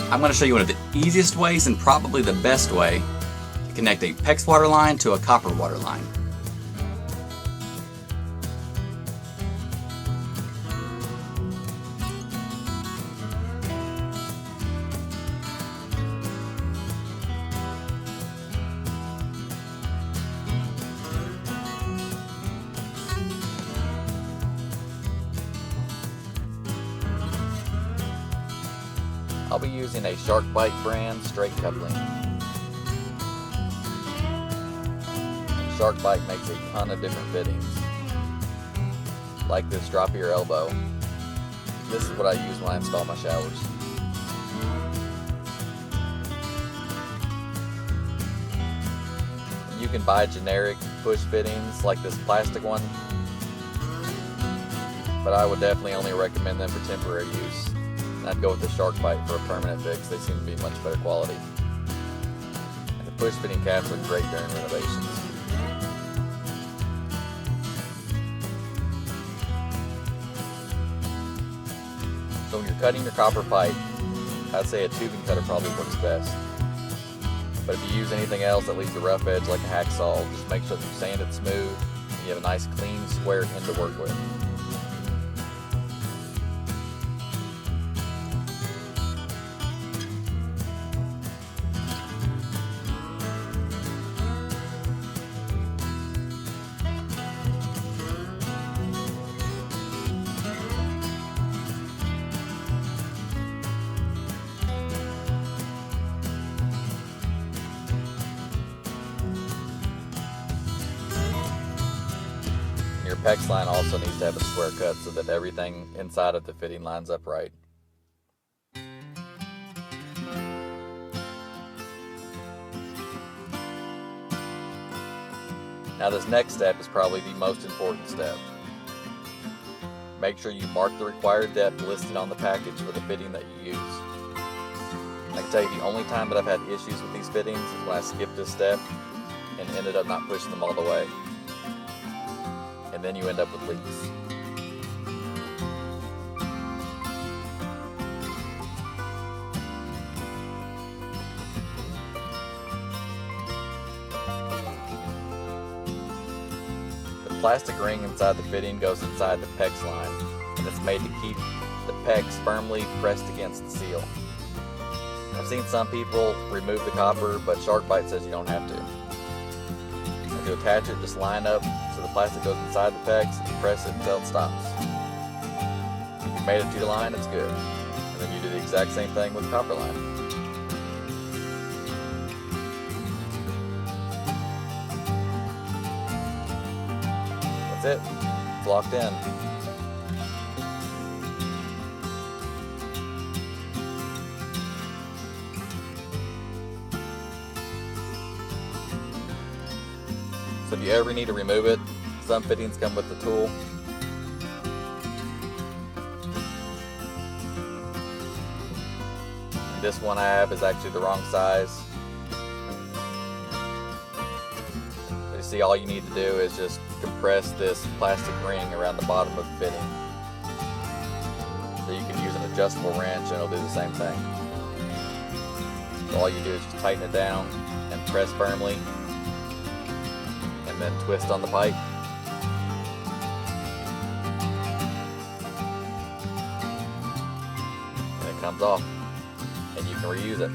I'm going to show you one of the easiest ways and probably the best way to connect a PEX water line to a copper water line. I'll be using a SharkBite brand straight coupling. SharkBite makes a ton of different fittings, like this drop of your elbow. This is what I use when I install my showers. You can buy generic push fittings like this plastic one, but I would definitely only recommend them for temporary use. I'd go with the SharkBite for a permanent fix. They seem to be much better quality. And the push fitting caps are great during renovations. So when you're cutting your copper pipe, I'd say a tubing cutter probably works best. But if you use anything else that leaves a rough edge like a hacksaw, just make sure that you sand it smooth and you have a nice clean square end to work with. Your PEX line also needs to have a square cut so that everything inside of the fitting lines up right. Now this next step is probably the most important step. Make sure you mark the required depth listed on the package for the fitting that you use. I can tell you the only time that I've had issues with these fittings is when I skipped this step and ended up not pushing them all the way. And then you end up with leaks. The plastic ring inside the fitting goes inside the PEX line, and it's made to keep the PEX firmly pressed against the seal. I've seen some people remove the copper, but SharkBite says you don't have to. To attach it, just line up so the plastic goes inside the PEX and press it until it stops. If you made it to your line, it's good. And then you do the exact same thing with the copper line. That's it. It's locked in. So if you ever need to remove it, some fittings come with the tool. And this one I have is actually the wrong size. You see, all you need to do is just compress this plastic ring around the bottom of the fitting. So you can use an adjustable wrench and it'll do the same thing. So all you do is just tighten it down and press firmly, and then twist on the pipe. And it comes off, and you can reuse it.